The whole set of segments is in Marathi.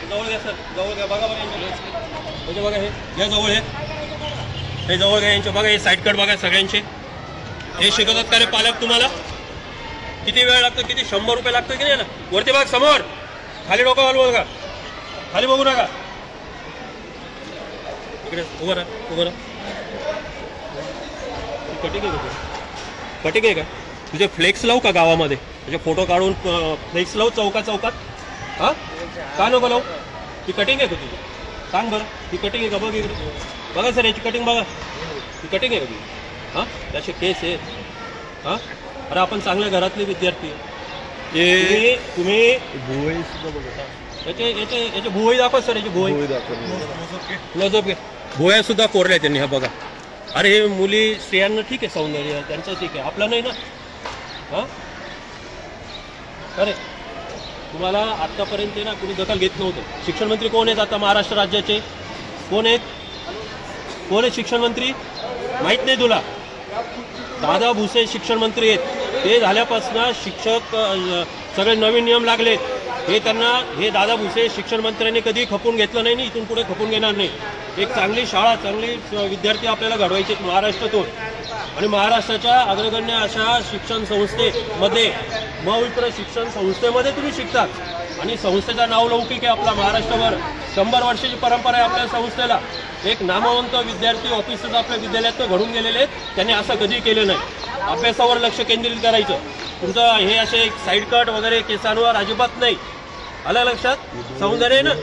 जवळ घ्या सर, जवळ घ्या. बघा बघा म्हणजे बघा हे घ्या जवळ, हे जवळ घ्या यांचे. बघा हे साईड कट बघा सगळ्यांचे. हे शिकवतात का रे पालक तुम्हाला? किती वेळ लागतो? किती 100 रुपये लागतो की नाही ना? वरती बघ समोर, खाली डोकं हलवू नका, खाली बघू नका. इकडे उभं राहा, उभं राहा. कटिंग आहे का? कटिंग आहे का? तुझे फ्लेक्स लावू का गावामध्ये? म्हणजे फोटो काढून फ्लेक्स लावू चौकात? हां का नको लावू? ही कटिंग आहे का तुझी? सांग बरं, ही कटिंग आहे का? बघ इकडे बघा सर, याची कटिंग बघा. ही कटिंग आहे का तुझी? हां त्याचे केस आहेत. हां अरे आपण चांगल्या घरातले विद्यार्थी. हे तुम्ही याचे भुवई दाखव सर, याची भुवई क्लोजअप घे. भुवया सुद्धा कोरल्या त्यांनी. हा बघा. अरे हे मुली स्त्रियांना ठीक आहे, सौंदर्य त्यांचं ठीक आहे, आपलं नाही ना. हां अरे तुम्हाला आत्तापर्यंत ना कुणी दखल घेत नव्हतं. शिक्षण मंत्री कोण आहेत आता महाराष्ट्र राज्याचे? कोण आहेत? कोण आहेत शिक्षण मंत्री? माहीत नाही तुला? दादा भुसे शिक्षण मंत्री आहेत. ते झाल्यापासून शिक्षक सगळे नवीन नियम लागलेत. हे त्यांना, हे दादा भुसे शिक्षण मंत्र्यांनी कधी खपून घेतलं नाही, इथून पुढे खपून घेणार नाही. एक चांगली शाळा, चांगली विद्यार्थी आपल्याला घडवायचे महाराष्ट्रातून. आणि महाराष्ट्राच्या अग्रगण्य अशा शिक्षण संस्थेमध्ये, मविप्र शिक्षण संस्थेमध्ये तुम्ही शिकतात. आणि संस्थेचा नावलौकिक आहे आपला महाराष्ट्रभर. 100 वर्षाची परंपरा आहे आपल्या संस्थेला. एक नामवंत विद्यार्थी ऑफिसर्स आपल्या विद्यालयात घडून गेलेले आहेत. त्यांनी असं कधी केलं नाही. अभ्यासावर लक्ष केंद्रित करायचं. तुमचं हे असे साईड कट वगैरे केसांवर अजिबात नाही. आलं लक्षात? सौंदर्य ना?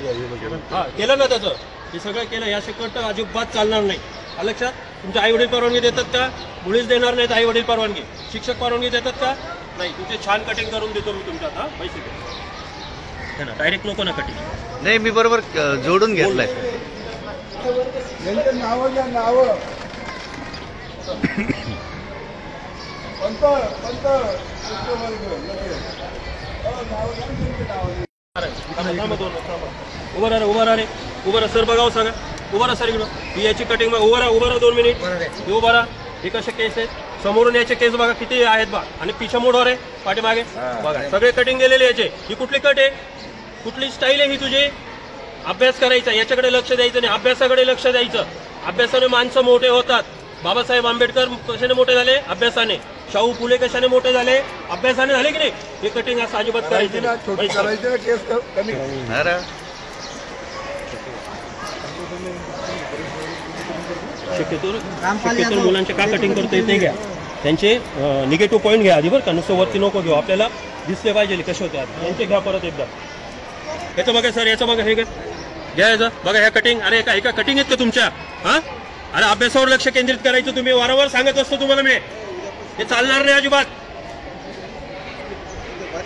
हां केलं ना त्याचं, हे सगळं केलं. या कट अजिबात चालणार नाही. आलं लक्षात? तुमचे आई वडील परवानगी देतात का? मुळीच देणार नाहीत आई वडील परवानगी. शिक्षक परवानगी देतात का? नाही. तुमचे छान कटिंग करून देतो मी तुमच्यात. हां पैसे दे ना, डायरेक्ट नको ना कटिंग. नाही मी बरोबर जोडून घेतलंय. उभं राहा रे, उभं राहा सर. बघावं सगळं. उभं राहा सर इकडं. ही याची कटिंग बघा. उभं राहा 2 मिनिट. उभं राहा. हे कसे केस आहेत? समोरून याचे केस बघा किती आहेत बा. आणि पिछा मोडवर आहे पाठीमागे बघा. सगळे कटिंग गेलेले याचे. ही कुठली कट आहे? कुठली स्टाईल आहे ही तुझी? अभ्यास करायचा, याच्याकडे लक्ष द्यायचं नाही, अभ्यासाकडे लक्ष द्यायचं. अभ्यासाने माणसं मोठे होतात. बाबासाहेब आंबेडकर कशाने मोठे झाले? अभ्यासाने. शाहू फुले कशाने मोठे झाले? अभ्यासाने झाले की नाही? हे कटिंग असं अजिबात करायचं. शक्यतो मुलांचे का कटिंग करता येत नाही घ्या. त्यांचे निगेटिव्ह पॉईंट घ्या आधी बरं का. नुसतं वरती नको घेऊ. आपल्याला दिसले पाहिजे कसे होते. यांचे घ्या परत एकदा. याचं बघा सर, याचं बघा. हे घ्या याचं बघा. ह्या कटिंग. अरे एका कटिंग आहेत का तुमच्या? हां अरे अभ्यासावर लक्ष केंद्रित करायचं. तुम्ही वारंवार सांगत असतो तुम्हाला मी. हे चालणार नाही अजिबात.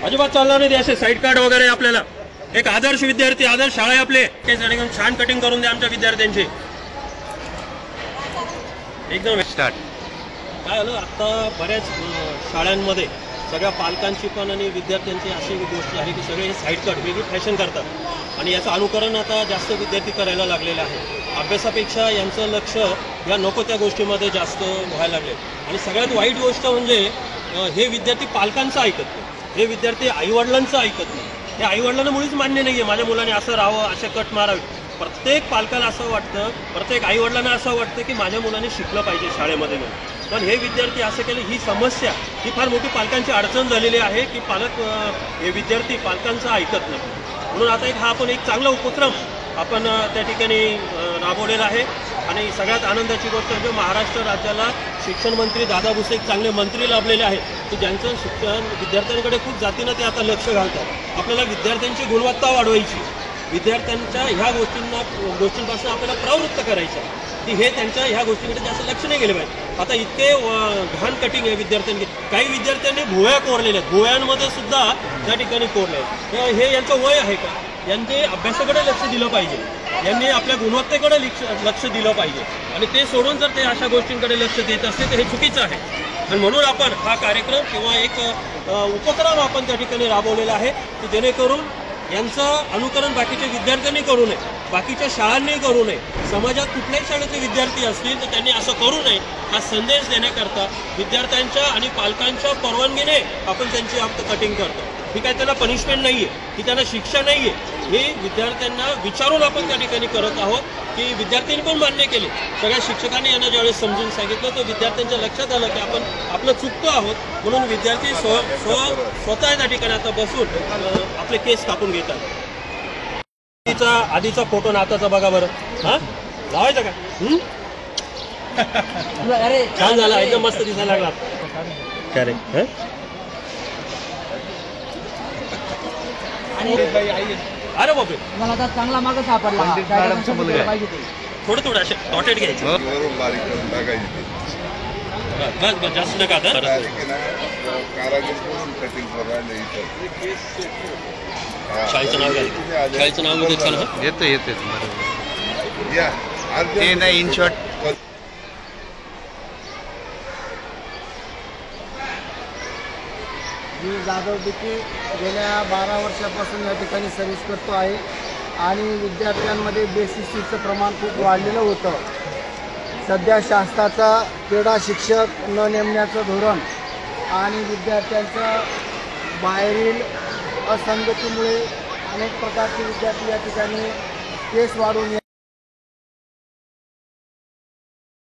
अजिबात चालणार नाही. असे साईड कार्ड वगैरे आपल्याला. एक आदर्श विद्यार्थी, आदर्श शाळा आहे आपले. छान कटिंग करून द्या आमच्या विद्यार्थ्यांची. एकदम स्टार्ट. काय झालं आता बऱ्याच शाळांमध्ये सगळ्या पालकांची पण आणि विद्यार्थ्यांची अशी गोष्टी आहे की सगळे हे साईड कट वेगळी फॅशन करतात. आणि याचं अनुकरण आता जास्त विद्यार्थी करायला लागलेलं आहे. अभ्यासापेक्षा यांचं लक्ष या नको त्या गोष्टीमध्ये जास्त व्हायला लागले. आणि सगळ्यात वाईट गोष्ट म्हणजे हे विद्यार्थी पालकांचं ऐकत नाही. हे विद्यार्थी आईवडिलांचं ऐकत नाही. हे आईवडिलांना मुळीच मान्य नाही आहे माझ्या मुलाने असं राहावं, असे कट मारावे. प्रत्येक पालकाला असं वाटतं, प्रत्येक आईवडिलांना असं वाटतं की माझ्या मुलाने शिकलं पाहिजे शाळेमध्ये येऊन. पण हे विद्यार्थी असं केलं, ही समस्या, ही फार मोठी पालकांची अडचण झालेली आहे की पालक हे विद्यार्थी पालकांचं ऐकत नाही. म्हणून आता हा आपण एक चांगला उपक्रम आपण त्या ठिकाणी राबवलेला आहे. आणि सगळ्यात आनंदाची गोष्ट म्हणजे महाराष्ट्र राज्याला शिक्षण मंत्री दादा भुसे एक चांगले मंत्री लाभलेले आहेत की ज्यांचं शिक्षण विद्यार्थ्यांकडे खूप जातीनं ते आता लक्ष घालतात. आपल्याला विद्यार्थ्यांची गुणवत्ता वाढवायची, विद्यार्थ्यांच्या ह्या गोष्टींपासून आपल्याला प्रवृत्त करायचं की हे त्यांच्या ह्या गोष्टींकडे जास्त लक्ष नाही गेले पाहिजे. आता इतके घाण कटिंग आहे विद्यार्थ्यांनी. काही विद्यार्थ्यांनी भुवया कोरलेल्या आहेत, भुवयांमध्ये सुद्धा त्या ठिकाणी कोरले आहेत. हे यांचं वय आहे का? यांनी अभ्यासाकडे लक्ष दिलं पाहिजे, यांनी आपल्या गुणवत्तेकडे लक्ष दिलं पाहिजे. आणि ते सोडून जर ते अशा गोष्टींकडे लक्ष देत असते तर हे चुकीचं आहे. आणि म्हणून आपण हा कार्यक्रम किंवा एक उपक्रम आपण त्या ठिकाणी राबवलेला आहे की जेणेकरून यांचं अनुकरण बाकीच्या विद्यार्थ्यांनी करू नये, बाकीच्या शाळांनी करू नये. समाजात कुठल्याही शाळेचे विद्यार्थी असतील तर त्यांनी असं करू नये हा संदेश देण्याकरता विद्यार्थ्यांच्या आणि पालकांच्या परवानगीने आपण त्यांची कटिंग करतो. ही काय त्यांना पनिशमेंट नाही आहे, ही त्यांना शिक्षा नाही आहे. हे विद्यार्थ्यांना विचारून आपण त्या ठिकाणी करत आहोत की विद्यार्थ्यांनी पण मान्य केले. सगळ्या शिक्षकांनी यांना ज्यावेळेस समजून सांगितलं तर विद्यार्थ्यांच्या लक्षात आलं की आपलं चुकतो आहोत म्हणून विद्यार्थी स्वतः त्या ठिकाणी आता बसून आपले केस कापून घेतात. आधीचा फोटो ना आताचा बघा बरं. हा लावायचा का? छान झाला, एकदम मस्त दिसायला लागला. काय रे? अरे बापरे, मला आता चांगला मार्ग सापडला. पंडित मॅडमचा मुलगा आहे. थोडं थोडं असे डॉटेड घ्यायचे. वरून बारीक करून टाकायची बस बस, जास्त नका आता. कारागीर कटिंग करून राहिले इथं. शाळेचं नाव काय? शाळेचं नाव वगैरे चालू आहे? येतो येतो बरोबर. या ते नाही इन शॉर्ट. मी जाधव बिकी गेल्या 12 वर्षापासून या ठिकाणी सर्व्हिस करतो आहे आणि विद्यार्थ्यांमध्ये बेसिक प्रमाण खूप वाढलेलं होतं. सध्या शासनाचा क्रीडा शिक्षक न नेमण्याचं धोरण आणि विद्यार्थ्यांचं बाहेरील असंगतीमुळे अनेक प्रकारचे विद्यार्थी या ठिकाणी केस वाढून